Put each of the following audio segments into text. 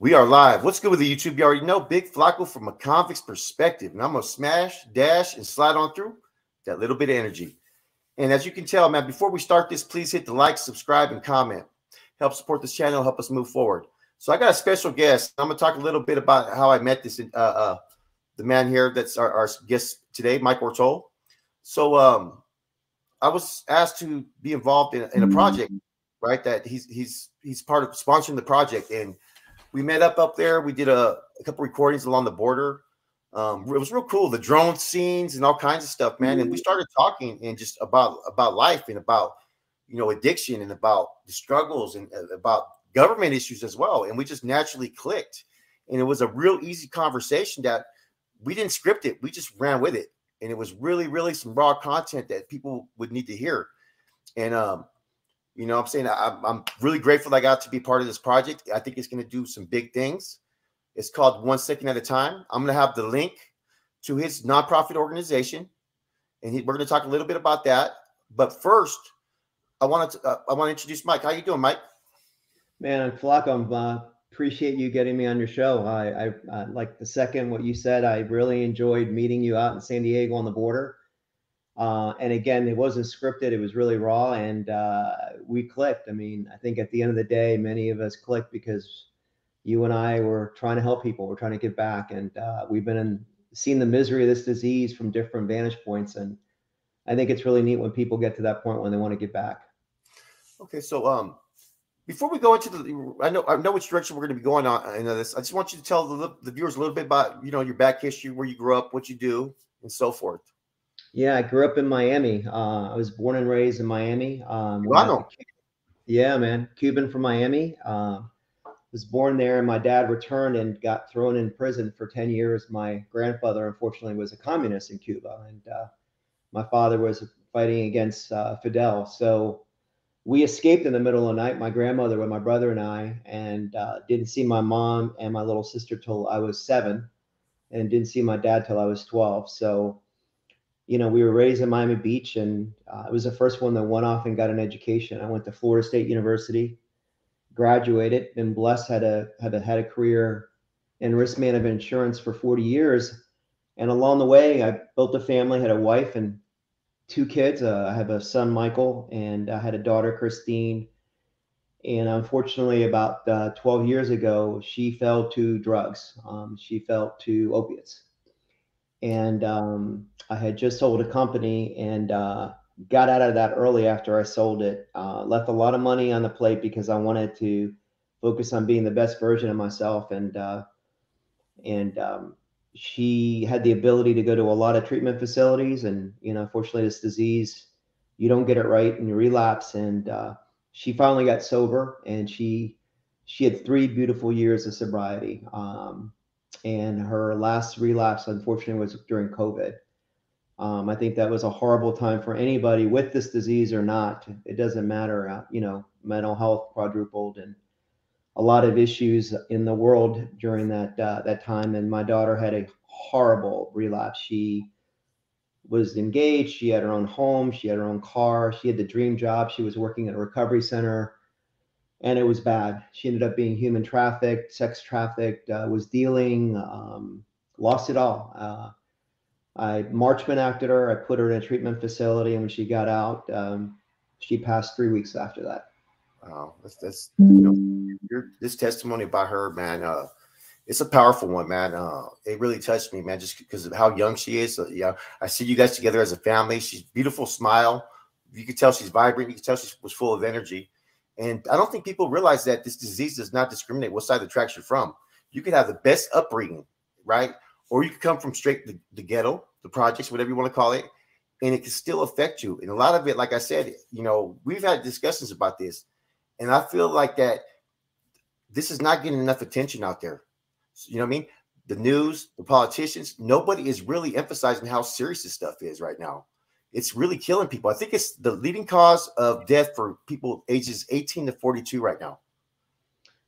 We are live. What's good with the YouTube? You already know Big Flacco from a convict's perspective. And I'm going to smash, dash, and slide on through that little bit of energy. And as you can tell, man, before we start this, please hit the like, subscribe, and comment. Help support this channel, help us move forward. So I got a special guest. I'm going to talk a little bit about how I met this the man here that's our guest today, Mike Ortoll. So I was asked to be involved in a project, right? That he's part of sponsoring the project, and we met up there. We did a couple recordings along the border. It was real cool. The drone scenes and all kinds of stuff, man. And we started talking and just about life and about, addiction and about the struggles and about government issues as well. And we just naturally clicked. And it was a real easy conversation that we didn't script it. We just ran with it. And it was really, really some raw content that people would need to hear. And, I'm saying I'm really grateful that I got to be part of this project. I think it's going to do some big things. It's called 1 Second at a Time. I'm going to have the link to his nonprofit organization, and we're going to talk a little bit about that. But first, I want to introduce Mike. How you doing, Mike? Man, Flacco, I appreciate you getting me on your show. I like the second what you said. I really enjoyed meeting you out in San Diego on the border. And again, it wasn't scripted. It was really raw, and we clicked. I mean, I think at the end of the day, many of us clicked because you and I were trying to help people. We're trying to give back, and we've seen the misery of this disease from different vantage points. And I think it's really neat when people get to that point when they want to give back. Okay, so before we go into I know which direction we're going to be going on into this. I just want you to tell the viewers a little bit about your back history, where you grew up, what you do, and so forth. Yeah, I grew up in Miami. I was born and raised in Miami. Yeah, man, Cuban from Miami. Was born there, and my dad returned and got thrown in prison for 10 years. My grandfather, unfortunately, was a communist in Cuba, and my father was fighting against Fidel. So we escaped in the middle of the night, my grandmother with my brother and I, and didn't see my mom and my little sister till I was 7, and didn't see my dad till I was 12. So we were raised in Miami Beach, and I was the first one that went off and got an education. I went to Florida State University, graduated, been blessed, had a career in risk management insurance for 40 years. And along the way, I built a family, had a wife and 2 kids. I have a son, Michael, and I had a daughter, Christine. And unfortunately, about 12 years ago, she fell to drugs. She fell to opiates. And I had just sold a company and got out of that early after I sold it. Left a lot of money on the plate because I wanted to focus on being the best version of myself. And she had the ability to go to a lot of treatment facilities. And, unfortunately, this disease, you don't get it right and you relapse. And she finally got sober, and she had 3 beautiful years of sobriety. And her last relapse, unfortunately, was during COVID. I think that was a horrible time for anybody with this disease or not. It doesn't matter. Mental health quadrupled, and a lot of issues in the world during that time. And my daughter had a horrible relapse. She was engaged. She had her own home. She had her own car. She had the dream job. She was working at a recovery center. And it was bad. She ended up being human trafficked, sex trafficked, was dealing, lost it all. I Marchman acted her. I put her in a treatment facility, and when she got out, she passed 3 weeks after that. Wow, that's this testimony about her, man. It's a powerful one, man. It really touched me, man, just because of how young she is. So, yeah, I see you guys together as a family. She's beautiful smile. You could tell she's vibrant. You could tell she was full of energy. And I don't think people realize that this disease does not discriminate what side of the tracks you're from. You could have the best upbringing, right? Or you could come from straight the ghetto, the projects, whatever you want to call it, and it can still affect you. And a lot of it, like I said, we've had discussions about this, and I feel like that this is not getting enough attention out there. You know what I mean? The news, the politicians, nobody is really emphasizing how serious this stuff is right now. It's really killing people. I think it's the leading cause of death for people ages 18 to 42 right now.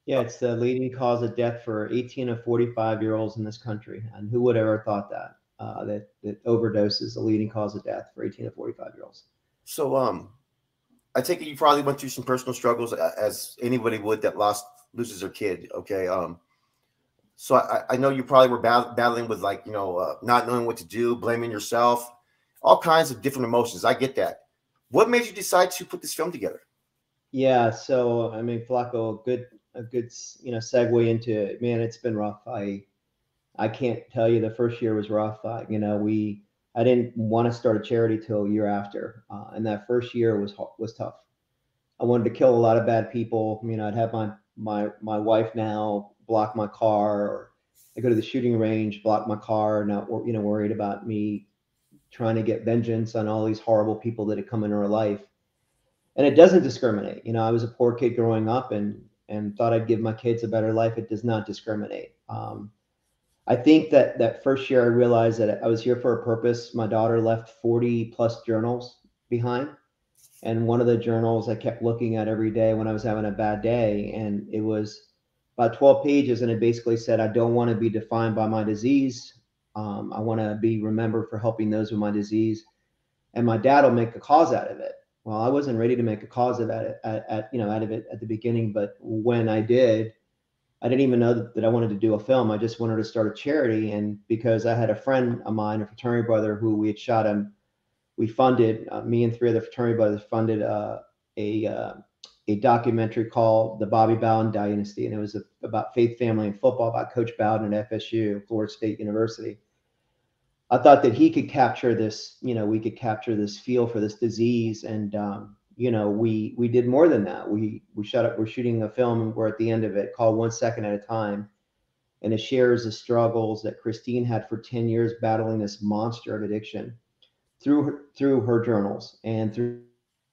Yeah, it's the leading cause of death for 18 to 45-year-olds in this country. And who would ever thought that, that overdose is the leading cause of death for 18 to 45-year-olds? So I take it you probably went through some personal struggles, as anybody would that loses their kid. Okay. So I know you probably were battling with like, not knowing what to do, blaming yourself, all kinds of different emotions. I get that. What made you decide to put this film together? Yeah, so I mean, Flacco, a good, segue into it. Man, it's been rough. I can't tell you the first year was rough. I didn't want to start a charity till a year after, and that first year was tough. I wanted to kill a lot of bad people. I'd have my wife now block my car, or I go to the shooting range, block my car, not worried about me trying to get vengeance on all these horrible people that had come into her life. And it doesn't discriminate. I was a poor kid growing up, and thought I'd give my kids a better life. It does not discriminate. I think that first year I realized that I was here for a purpose. My daughter left 40 plus journals behind. And one of the journals I kept looking at every day when I was having a bad day. And it was about 12 pages. And it basically said, I don't want to be defined by my disease. I want to be remembered for helping those with my disease. And my dad will make a cause out of it. Well, I wasn't ready to make a cause of it out of it at the beginning. But when I did, I didn't even know that I wanted to do a film. I just wanted to start a charity. And because I had a friend of mine, a fraternity brother, who we had shot him, we funded, me and three other fraternity brothers funded a documentary called The Bobby Bowden Dynasty. And it was about faith, family, and football, about Coach Bowden at FSU, Florida State University. I thought that he could capture this, we could capture this feel for this disease. And, we did more than that. We're shooting a film, and we're at the end of it, called 1 Second at a Time. And it shares the struggles that Christine had for 10 years battling this monster of addiction through her journals, and through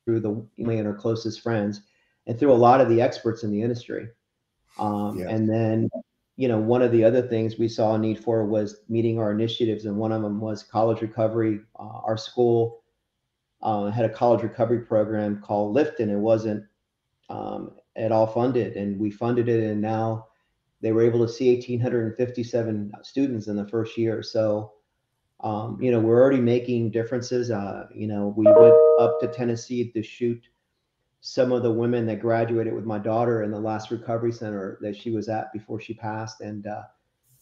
the and her closest friends, and through a lot of the experts in the industry. Yeah. And then, one of the other things we saw a need for was meeting our initiatives. And one of them was college recovery. Our school had a college recovery program called Lift, and it wasn't at all funded. And we funded it, and now they were able to see 1,857 students in the first year. So, we're already making differences. We went up to Tennessee to shoot some of the women that graduated with my daughter in the last recovery center that she was at before she passed. And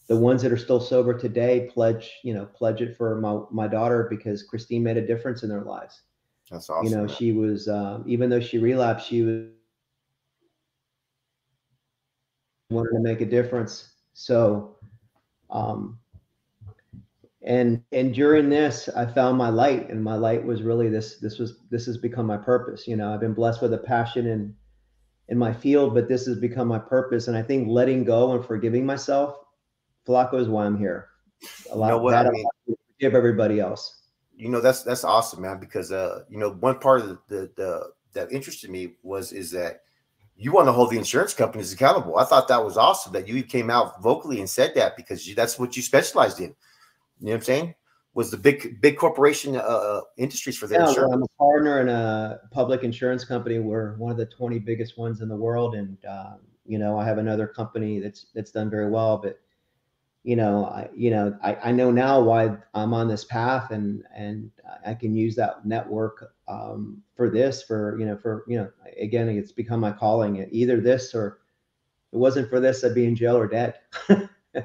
the ones that are still sober today pledge it for my daughter, because Christine made a difference in their lives. That's awesome. She was, even though she relapsed, she wanted to make a difference. So, and during this, I found my light, and my light was really this has become my purpose. I've been blessed with a passion in my field, but this has become my purpose. And I think letting go and forgiving myself, Flacco, is why I'm here. A lot that I forgive everybody else. That's awesome, man, because one part of the that interested me is that you want to hold the insurance companies accountable. I thought that was awesome that you came out vocally and said that, because that's what you specialized in. You know what I'm saying? Was the big corporation industries for their insurance. Well, I'm a partner in a public insurance company. We're one of the 20 biggest ones in the world. And, I have another company that's done very well, but, I know now why I'm on this path, and I can use that network for this, again, it's become my calling. Either this, or if it wasn't for this, I'd be in jail or dead.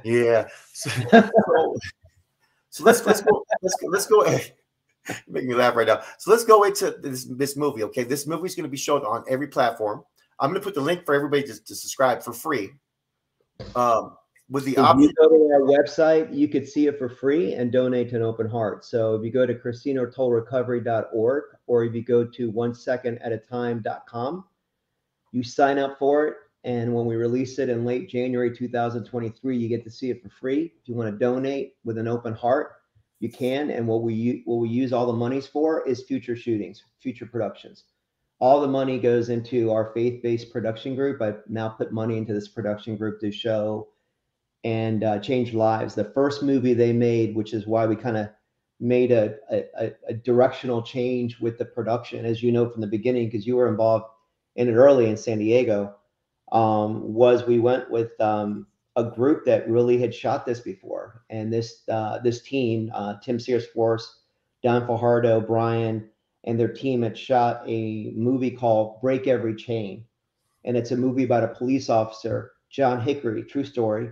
Yeah. So let's go. Make me laugh right now. So let's go into this movie. Okay, this movie is going to be shown on every platform. I'm going to put the link for everybody to subscribe for free. With the option, if you go to our website, you could see it for free and donate to an open heart. So if you go to ChristinaOrtollRecovery.org, or if you go to 1secondatatime.com, you sign up for it. And when we release it in late January 2023, you get to see it for free. If you want to donate with an open heart, you can. And what we use all the monies for is future shootings, future productions. All the money goes into our faith-based production group. I've now put money into this production group to show and change lives. The first movie they made, which is why we kind of made a directional change with the production, as you know from the beginning, because you were involved in it early in San Diego, was we went with a group that really had shot this before. And this team, Tim Sears Force, Don Fajardo, Brian, and their team had shot a movie called Break Every Chain. And it's a movie about a police officer, John Hickory, true story,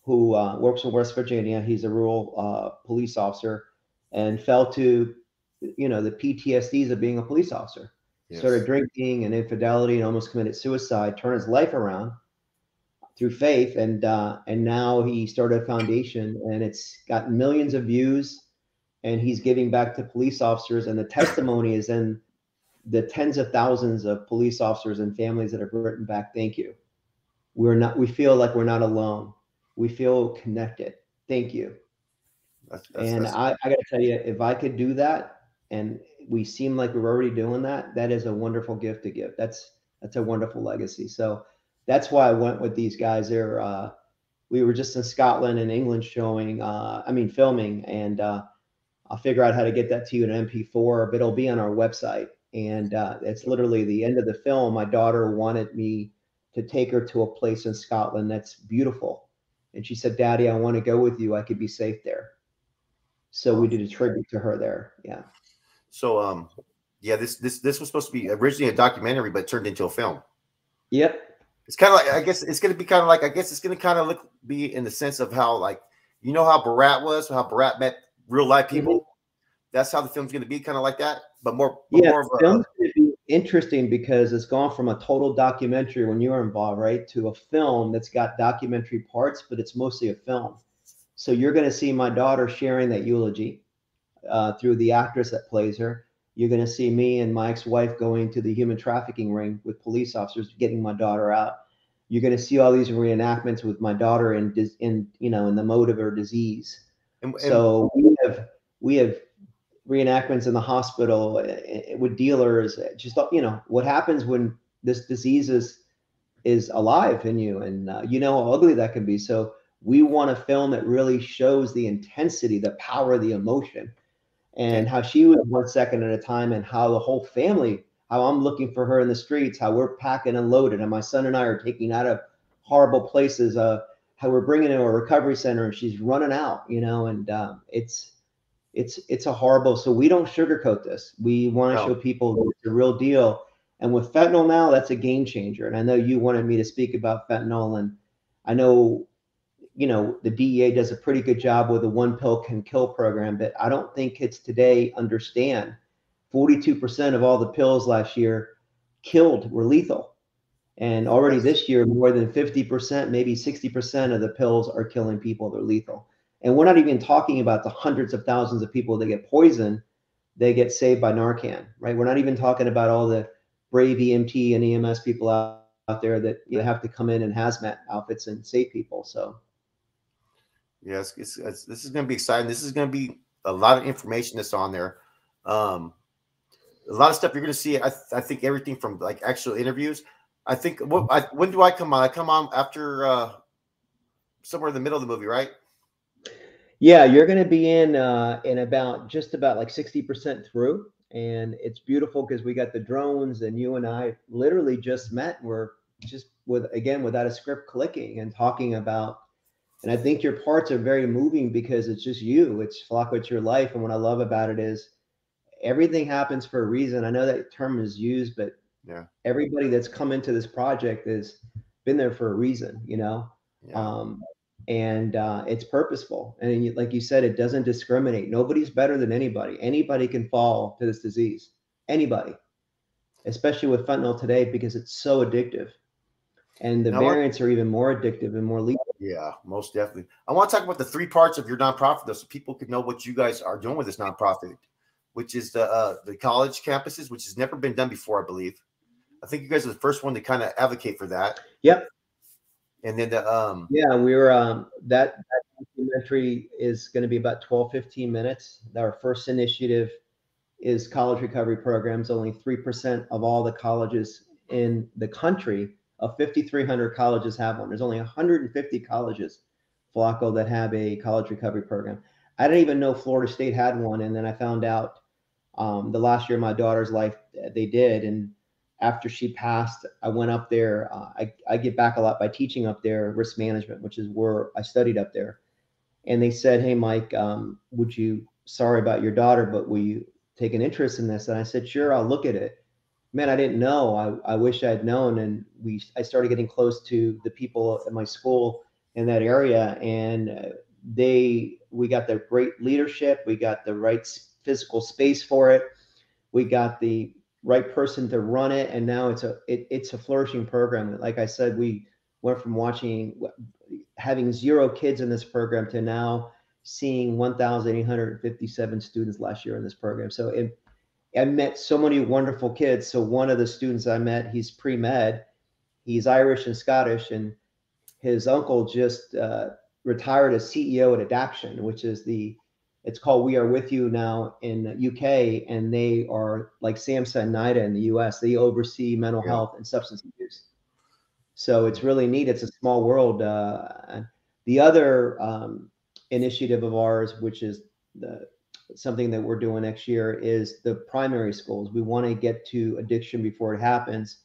who works in West Virginia. He's a rural police officer, and fell to, the PTSDs of being a police officer. Started Yes. drinking and infidelity and almost committed suicide. Turned his life around through faith, and now he started a foundation, and it's got millions of views, and he's giving back to police officers, and the testimony is in the tens of thousands of police officers and families that have written back, thank you. We feel like we're not alone. We feel connected. Thank you. And That's I got to tell you, if I could do that, and we seem like we're already doing that, that is a wonderful gift to give. That's a wonderful legacy. So that's why I went with these guys. We were just in Scotland and England filming, and I'll figure out how to get that to you in an MP4, but it'll be on our website. And it's literally the end of the film. My daughter wanted me to take her to a place in Scotland that's beautiful. And she said, Daddy, I want to go with you. I could be safe there. So we did a tribute to her there. Yeah. So yeah, this was supposed to be originally a documentary, but turned into a film. Yep. It's kind of like, I guess it's going to be kind of like, I guess it's going to kind of be in the sense of how, like, how Barat was, how Barat met real life people. Mm-hmm. That's how the film's going to be, kind of like that, but more of film's going to be interesting because it's gone from a total documentary when you were involved, right, to a film that's got documentary parts, but it's mostly a film. So you're going to see my daughter sharing that eulogy through the actress that plays her. You're going to see me and my ex-wife going to the human trafficking ring with police officers, getting my daughter out. You're going to see all these reenactments with my daughter in the mode of her disease. So we have reenactments in the hospital with dealers. Just what happens when this disease is alive in you, and how ugly that can be. So we want a film that really shows the intensity, the power, the emotion, and how she was 1 second at a time, and how the whole family, how I'm looking for her in the streets, how we're packing and loaded, and my son and I are taking out of horrible places, how we're bringing her to a recovery center, and she's running out, and it's a horrible. So we don't sugarcoat this. We want to show people that it's a real deal. And with fentanyl now, that's a game changer. And I know you wanted me to speak about fentanyl, and I know, the DEA does a pretty good job with the one pill can kill program, but I don't think kids today understand 42% of all the pills last year were lethal. And already this year, more than 50%, maybe 60% of the pills are killing people. They're lethal. And we're not even talking about the hundreds of thousands of people that get poisoned, they get saved by Narcan, right? We're not even talking about all the brave EMT and EMS people out there that have to come in hazmat outfits and save people. So yes, this is going to be exciting. This is going to be a lot of information that's on there. A lot of stuff you're going to see. I think everything from like actual interviews. I think when do I come on? I come on after somewhere in the middle of the movie, right? Yeah, you're going to be in just about like 60% through, and it's beautiful because we got the drones, and you and I literally just met. We're just without a script, clicking and talking about. And I think your parts are very moving because it's just you. It's Flacco, it's your life. And what I love about it is everything happens for a reason. I know that term is used, but everybody that's come into this project has been there for a reason, and it's purposeful. And like you said, it doesn't discriminate. Nobody's better than anybody. Anybody can fall to this disease. Anybody, especially with fentanyl today, because it's so addictive. And the variants are even more addictive and more lethal. Yeah, most definitely. I want to talk about the 3 parts of your nonprofit, though, so people could know what you guys are doing with this nonprofit, which is the college campuses, which has never been done before, I believe. I think you guys are the first one to kind of advocate for that. Yep. And then we were that documentary is going to be about 12-15 minutes. Our first initiative is college recovery programs. Only 3% of all the colleges in the country of 5,300 colleges have one. There's only 150 colleges, Flacco, that have a college recovery program. I didn't even know Florida State had one, and then I found out the last year of my daughter's life they did. And after she passed, I went up there. I get back a lot by teaching up there risk management, which is where I studied up there. And they said, "Hey, Mike, sorry about your daughter, but will you take an interest in this?" And I said, "Sure, I'll look at it." Man, I didn't know. I wish I had known. And I started getting close to the people at my school in that area, and we got the great leadership, we got the right physical space for it, we got the right person to run it, and now it's a flourishing program. Like I said, we went from having 0 kids in this program to now seeing 1,857 students last year in this program. So I met so many wonderful kids. So one of the students I met, he's pre-med, he's Irish and Scottish, and his uncle just retired as CEO at Adaption, which is it's called We Are With You now in UK, and they are like SAMHSA and NIDA in the US. They oversee mental health and substance abuse. So it's really neat. It's a small world. The other initiative of ours, which is something that we're doing next year, is the primary schools. We want to get to addiction before it happens.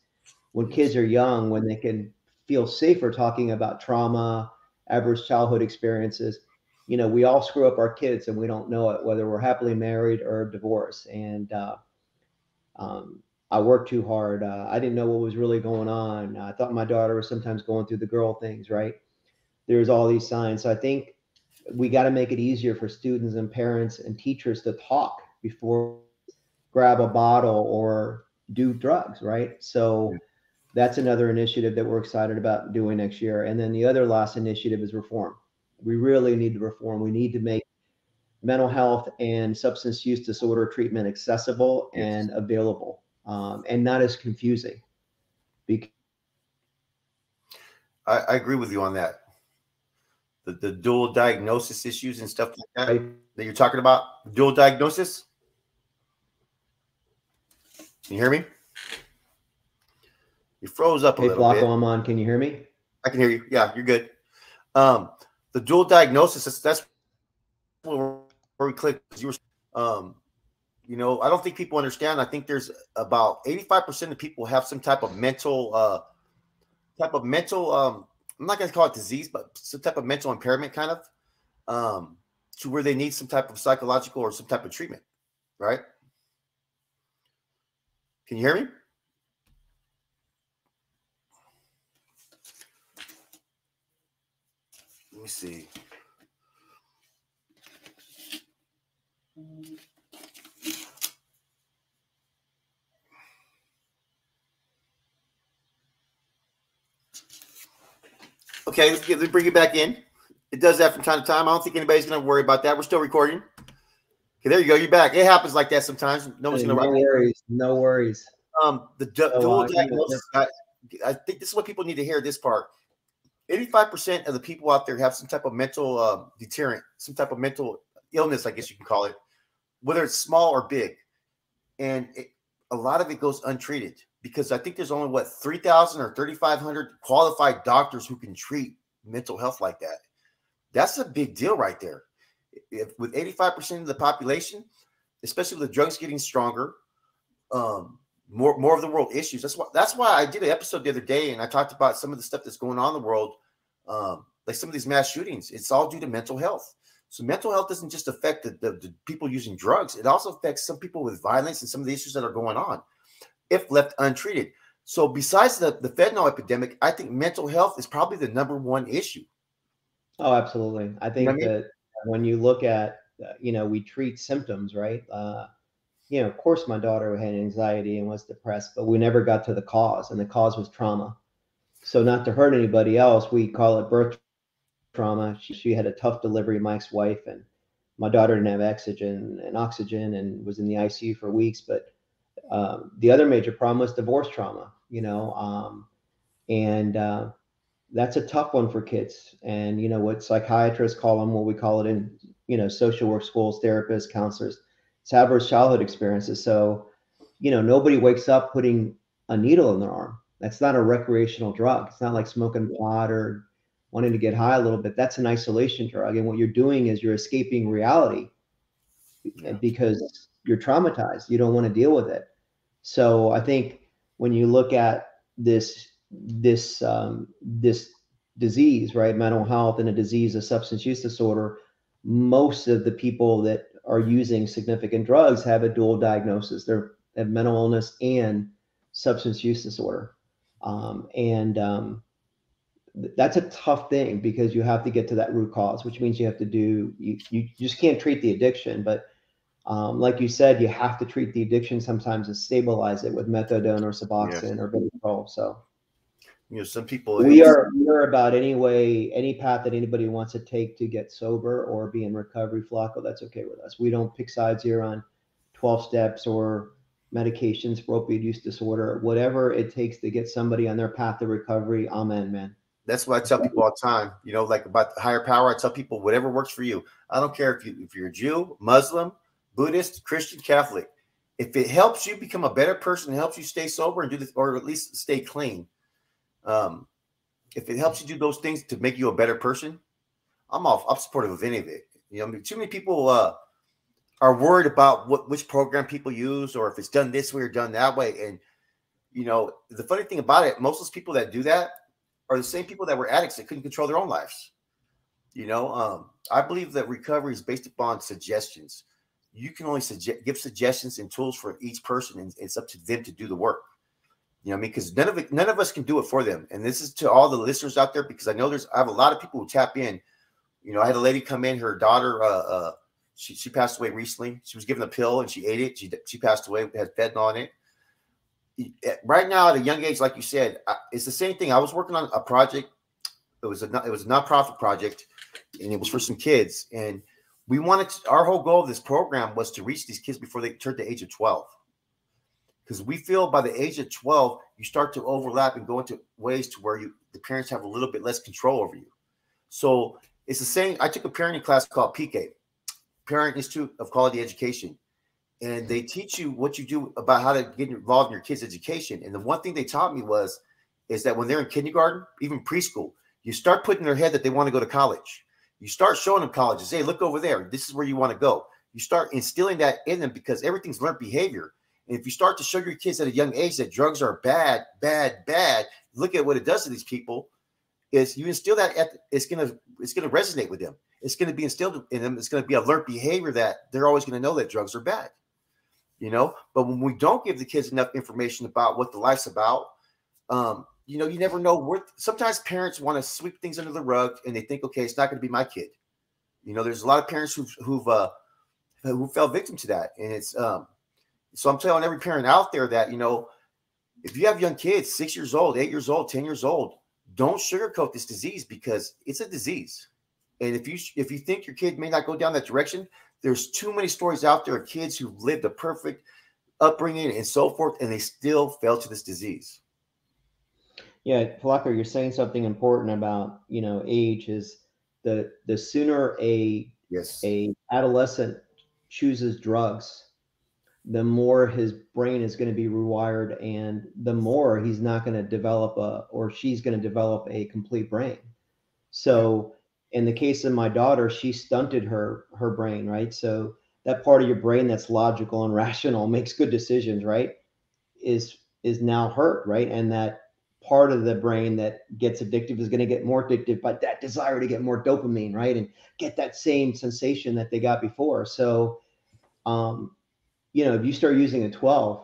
When kids are young, when they can feel safer talking about trauma, adverse childhood experiences. We all screw up our kids and we don't know it, whether we're happily married or divorced. And I worked too hard. I didn't know what was really going on. I thought my daughter was sometimes going through the girl things, right? There's all these signs. So I think we got to make it easier for students and parents and teachers to talk before grab a bottle or do drugs, right? So that's another initiative that we're excited about doing next year. And then the other last initiative is reform. We really need to reform. We need to make mental health and substance use disorder treatment accessible and available, and not as confusing. Because I agree with you on that. The dual diagnosis issues and stuff like that you're talking about. Dual diagnosis. Can you hear me? You froze up a little Flacco, bit. I'm on. Can you hear me? I can hear you. Yeah, you're good. The dual diagnosis, that's where we click. You were, I don't think people understand. I think there's about 85% of people have some type of mental, I'm not going to call it disease, but some type of mental impairment kind of, to where they need some type of psychological or some type of treatment, right? Can you hear me? Let me see. Okay, let's bring it back in. It does that from time to time. I don't think anybody's going to worry about that. We're still recording. Okay, there you go. You're back. It happens like that sometimes. No one's going to. No worries. No worries. The dual diagnosis. I think this is what people need to hear. This part. 85% of the people out there have some type of mental deterrent, some type of mental illness, I guess you can call it, whether it's small or big, and a lot of it goes untreated. Because I think there's only 3,000 or 3,500 qualified doctors who can treat mental health like that. That's a big deal right there. With 85% of the population, especially with the drugs getting stronger, more of the world issues. That's why I did an episode the other day and I talked about some of the stuff that's going on in the world, like some of these mass shootings. It's all due to mental health. So mental health doesn't just affect the people using drugs. It also affects some people with violence and some of the issues that are going on if left untreated. So besides the fentanyl epidemic, I think mental health is probably the number one issue. Oh, absolutely. I think that when you look at, we treat symptoms, right? Of course, my daughter had anxiety and was depressed, but we never got to the cause, and the cause was trauma. So not to hurt anybody else, we call it birth trauma. She had a tough delivery, my ex-wife, and my daughter didn't have oxygen and was in the ICU for weeks. But the other major problem was divorce trauma, and that's a tough one for kids. And, what psychiatrists call them, what we call it in, social work schools, therapists, counselors, it's adverse childhood experiences. So, nobody wakes up putting a needle in their arm. That's not a recreational drug. It's not like smoking pot or wanting to get high a little bit. That's an isolation drug. And what you're doing is you're escaping reality because you're traumatized. You don't want to deal with it. So I think when you look at this disease, right, mental health and a disease of substance use disorder, most of the people that are using significant drugs have a dual diagnosis. They have mental illness and substance use disorder. that's a tough thing because you have to get to that root cause, which means you have to do, you just can't treat the addiction, but like you said, you have to treat the addiction sometimes and stabilize it with methadone or Suboxone or Benadryl. So, some people, we are about any path that anybody wants to take to get sober or be in recovery, Flacco. That's okay with us. We don't pick sides here on 12 steps or medications for opioid use disorder, whatever it takes to get somebody on their path to recovery. Amen, man. That's what I tell people all the time, like about the higher power. I tell people whatever works for you. I don't care if you're a Jew, Muslim, Buddhist, Christian, Catholic. If it helps you become a better person, helps you stay sober and do this, or at least stay clean. If it helps you do those things to make you a better person, I'm supportive of any of it. Too many people are worried about which program people use, or if it's done this way or done that way. And the funny thing about it, most of those people that do that are the same people that were addicts that couldn't control their own lives. I believe that recovery is based upon suggestions. You can only give suggestions and tools for each person, and it's up to them to do the work. Because none of us can do it for them. And this is to all the listeners out there, because I know I have a lot of people who tap in. I had a lady come in, her daughter, she passed away recently. She was given a pill and she ate it. She passed away, had fentanyl in it. Right now, at a young age, like you said, it's the same thing. I was working on a project. It was a nonprofit project, and it was for some kids. And our whole goal of this program was to reach these kids before they turned the age of 12. Because we feel by the age of 12, you start to overlap and go into ways to where the parents have a little bit less control over you. So it's the same. I took a parenting class called PK, Parent Institute of Quality Education. And they teach you what you do about how to get involved in your kids' education. And the one thing they taught me is that when they're in kindergarten, even preschool, you start putting in their head that they want to go to college. You start showing them colleges. Hey, look over there. This is where you want to go. You start instilling that in them, because everything's learned behavior. And if you start to show your kids at a young age that drugs are bad, look at what it does to these people. Is you instill that, it's gonna resonate with them. It's gonna be instilled in them. It's gonna be a learned behavior that they're always gonna know that drugs are bad. But when we don't give the kids enough information about what the life's about, you never know. Sometimes parents want to sweep things under the rug, and they think, okay, it's not going to be my kid. There's a lot of parents who fell victim to that, and it's so I'm telling every parent out there that if you have young kids, 6 years old, 8 years old, 10 years old, don't sugarcoat this disease, because it's a disease. And if you think your kid may not go down that direction, there's too many stories out there of kids who've lived a perfect upbringing and so forth, and they still fell to this disease. Yeah, Flacco, you're saying something important about age. Is the sooner a adolescent chooses drugs, the more his brain is going to be rewired, and the more he's not going to develop or she's going to develop a complete brain. So in the case of my daughter, she stunted her brain, right? So that part of your brain that's logical and rational, makes good decisions, right, is now hurt, right? And that part of the brain that gets addictive is going to get more addictive by that desire to get more dopamine, right? And get that same sensation that they got before. So, if you start using at 12,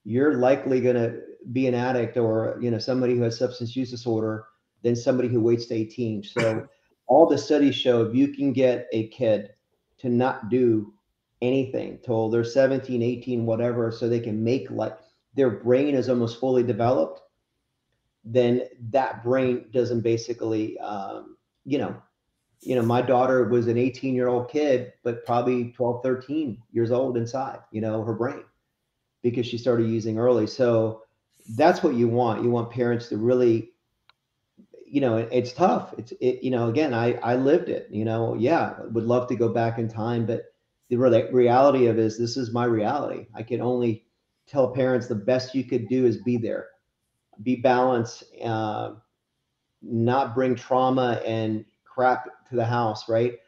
you're likely going to be an addict or, somebody who has substance use disorder than somebody who waits to 18. So all the studies show if you can get a kid to not do anything till they're 17, 18, whatever, so they can make their brain is almost fully developed, then that brain doesn't basically, my daughter was an 18-year-old kid, but probably 12, 13 years old inside, her brain, because she started using early. So that's what you want. You want parents to really, it's tough. Again, I lived it, would love to go back in time, but the reality of it is this is my reality. I can only tell parents the best you could do is be there, be balanced, not bring trauma and crap to the house, right?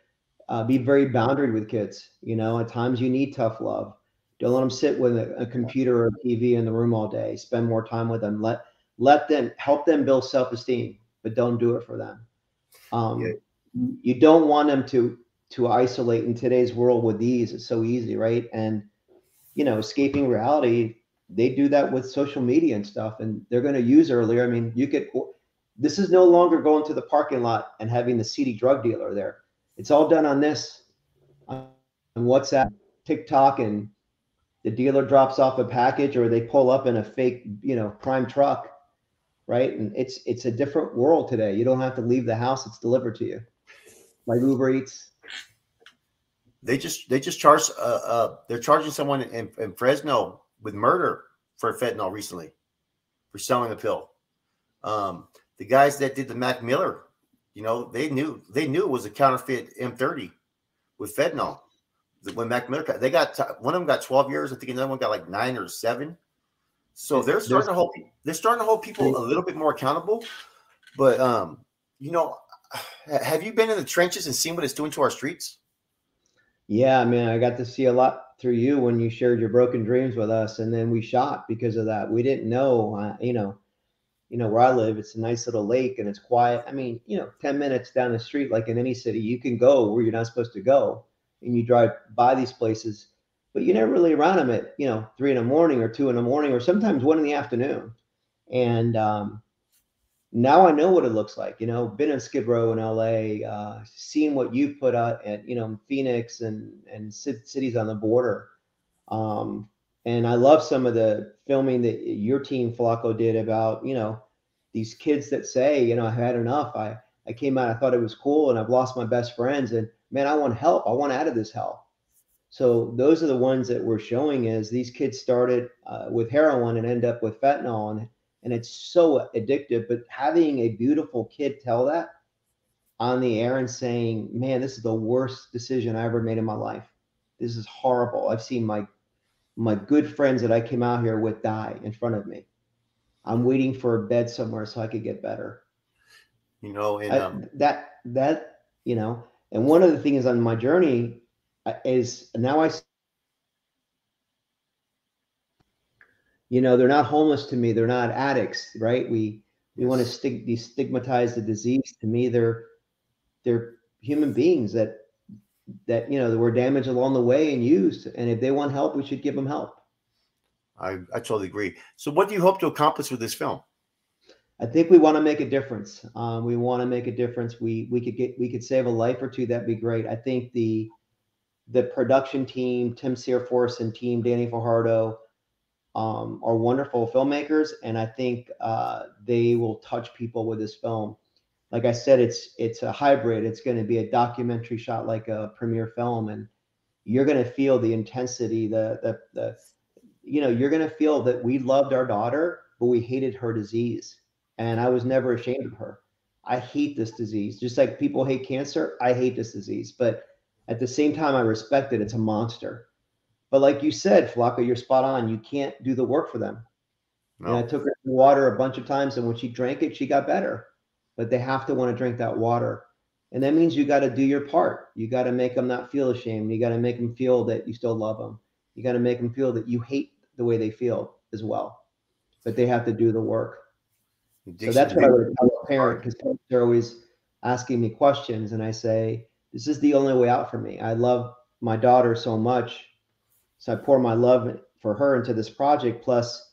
Be very boundaried with kids. At times you need tough love. Don't let them sit with a computer or TV in the room all day. Spend more time with them. Let them, help them build self-esteem, but don't do it for them. You don't want them to isolate in today's world with ease. It's so easy, right? And escaping reality, they do that with social media and stuff, and they're going to use earlier. I mean, This is no longer going to the parking lot and having the seedy drug dealer there. It's all done on this, on WhatsApp, TikTok, and the dealer drops off a package or they pull up in a fake, crime truck, right? And it's a different world today. You don't have to leave the house; it's delivered to you, like Uber Eats. They just charged they're charging someone in Fresno with murder for fentanyl recently for selling the pill. The guys that did the Mac Miller, they knew it was a counterfeit M30 with fentanyl. When Mac Miller, one of them got 12 years. I think another one got like 9 or 7. So they're starting to hold people a little bit more accountable. But have you been in the trenches and seen what it's doing to our streets? Yeah, man, I got to see a lot through you when you shared your broken dreams with us, and then we shot because of that. We didn't know, where I live, it's a nice little lake and it's quiet. I mean, 10 minutes down the street, like in any city, you can go where you're not supposed to go, and you drive by these places, but you never really around them at 3 in the morning or 2 in the morning or sometimes 1 in the afternoon. And now I know what it looks like. Been in Skid Row in LA, seen what you put out at Phoenix and cities on the border. And I love some of the filming that your team Flacco did about these kids that say, I had enough. I came out, I thought it was cool, and I've lost my best friends, and man, I want help. I want out of this hell. So those are the ones that we're showing is these kids started with heroin and end up with fentanyl, and it's so addictive. But having a beautiful kid tell that on the air and saying, man, this is the worst decision I ever made in my life. This is horrible. I've seen my good friends that I came out here with die in front of me. I'm waiting for a bed somewhere so I could get better. And and one of the things on my journey is now they're not homeless to me. They're not addicts, right? We want to destigmatize the disease. To me, they're human beings that were damaged along the way and used. And if they want help, we should give them help. I totally agree. So what do you hope to accomplish with this film? I think we want to make a difference. We want to make a difference. We could save a life or two. That'd be great. I think the production team, Tim Searforce and team Danny Fajardo, are wonderful filmmakers, and I think they will touch people with this film. Like I said, it's a hybrid. It's going to be a documentary shot like a premiere film, and you're going to feel the intensity. You're going to feel that we loved our daughter, but we hated her disease, and I was never ashamed of her. I hate this disease, just like people hate cancer. I hate this disease, but at the same time, I respect it. It's a monster. But like you said, Flacco, you're spot on. You can't do the work for them. No. And I took her to water a bunch of times, and when she drank it, she got better. But they have to want to drink that water. And that means you got to do your part. You got to make them not feel ashamed. You got to make them feel that you still love them. You got to make them feel that you hate the way they feel as well. But they have to do the work. So that's what I would tell a parent, because parents are always asking me questions. And I say, this is the only way out for me. I love my daughter so much. So I pour my love for her into this project. Plus,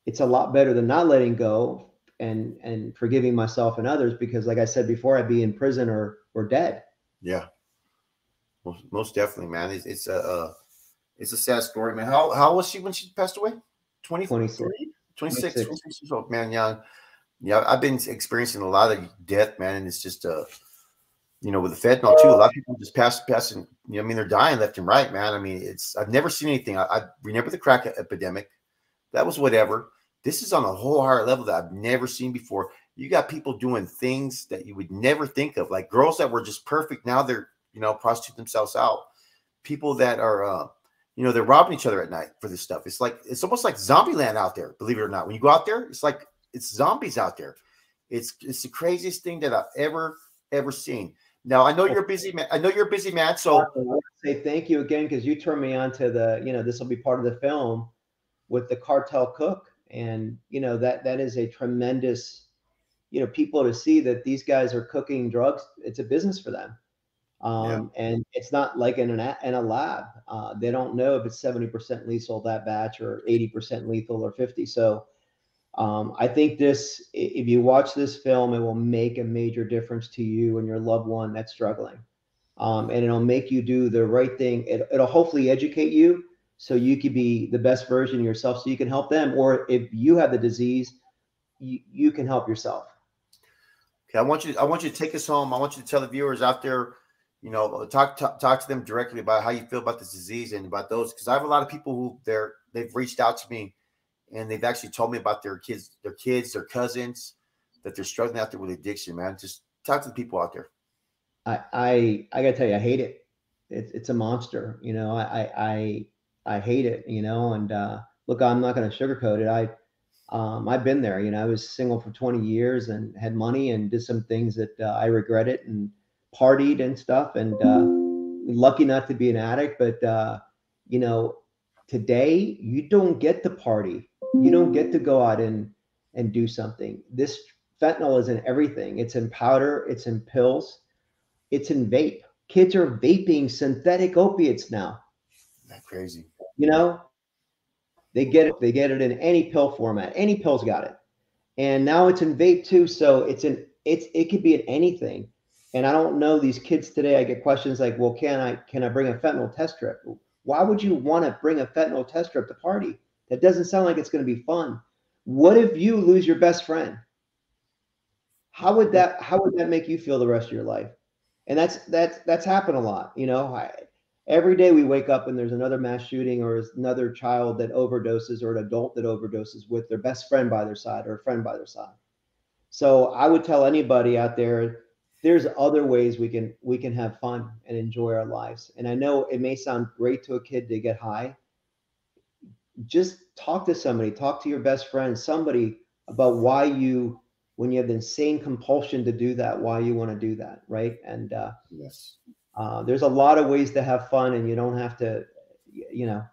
it's a lot better than not letting go and forgiving myself and others, because like I said before, I'd be in prison or dead. Yeah. Most definitely, man. It's a sad story, man. How was she when she passed away? 26 years old, man. Yeah. I've been experiencing a lot of death, man. And it's just, with the fentanyl too, a lot of people just passing, they're dying left and right, man. I mean, I've never seen anything. I remember the crack epidemic. That was whatever. This is on a whole higher level that I've never seen before. You got people doing things that you would never think of, like girls that were just perfect. Now they're, prostitute themselves out. People that are, they're robbing each other at night for this stuff. It's almost like zombie land out there, believe it or not. When you go out there, it's like it's zombies out there. It's the craziest thing that I've ever seen. Now, I know you're busy, man. So I want to say thank you again, because you turned me on to this will be part of the film with the cartel cook. And, that is a tremendous, people to see that these guys are cooking drugs. It's a business for them. And it's not like in a lab. They don't know if it's 70% lethal that batch or 80% lethal or 50. So I think this, if you watch this film, it will make a major difference to you and your loved one that's struggling. And it'll make you do the right thing. It'll hopefully educate you so you can be the best version of yourself so you can help them. Or if you have the disease, you can help yourself. Okay, I want you to take us home. I want you to tell the viewers out there, you know, talk to them directly about how you feel about this disease and about those, because I have a lot of people who they've reached out to me and they've actually told me about their kids, their cousins, that they're struggling out there with addiction, man. Just talk to the people out there. I gotta tell you, I hate it. It's a monster, you know. I hate it, you know. And look, I'm not gonna sugarcoat it. I've been there. You know, I was single for 20 years and had money and did some things that I regretted and partied and stuff. And lucky not to be an addict, but you know, today you don't get to party. You don't get to go out and do something. This fentanyl is in everything. It's in powder. It's in pills. It's in vape. Kids are vaping synthetic opiates now. That's crazy. You know, they get it in any pill format. Any pill's got it. And now it's in vape too. So it could be in anything. And I don't know, these kids today, I get questions like, well, can I bring a fentanyl test strip? Why would you want to bring a fentanyl test strip to party? That doesn't sound like it's going to be fun. What if you lose your best friend? How would that make you feel the rest of your life? And that's happened a lot. You know, every day we wake up and there's another mass shooting or another child that overdoses or an adult that overdoses with their best friend by their side or a friend by their side. So I would tell anybody out there, there's other ways we can have fun and enjoy our lives. And I know it may sound great to a kid to get high. Just talk to somebody, talk to your best friend, somebody about why you, when you have the insane compulsion to do that, why you want to do that, right? And yes, there's a lot of ways to have fun, and you don't have to, you know.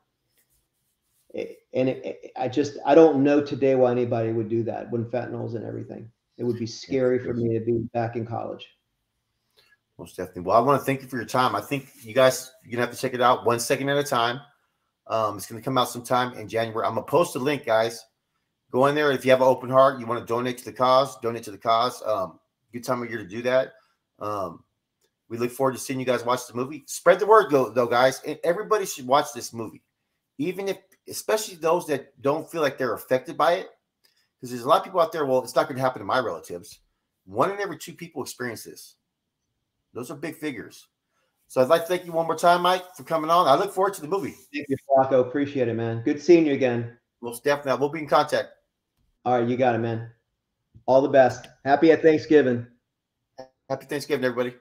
I don't know today why anybody would do that when fentanyls and everything. It would be scary for me to be back in college. Most definitely. Well, I want to thank you for your time. I think you guys, you're gonna have to check it out 1 second at a time. It's gonna come out sometime in January. I'm gonna post a link, guys. Go in there. If you have an open heart, you want to donate to the cause, donate to the cause. Good time of year to do that. We look forward to seeing you guys watch the movie. Spread the word, though, guys. And everybody should watch this movie, even if, especially those that don't feel like they're affected by it, because there's a lot of people out there. Well, it's not going to happen to my relatives. 1 in every 2 people experience this. Those are big figures. So I'd like to thank you one more time, Mike, for coming on. I look forward to the movie. Thank you, Flacco. Appreciate it, man. Good seeing you again. Most definitely. We'll be in contact. All right, you got it, man. All the best. Happy Thanksgiving. Happy Thanksgiving, everybody.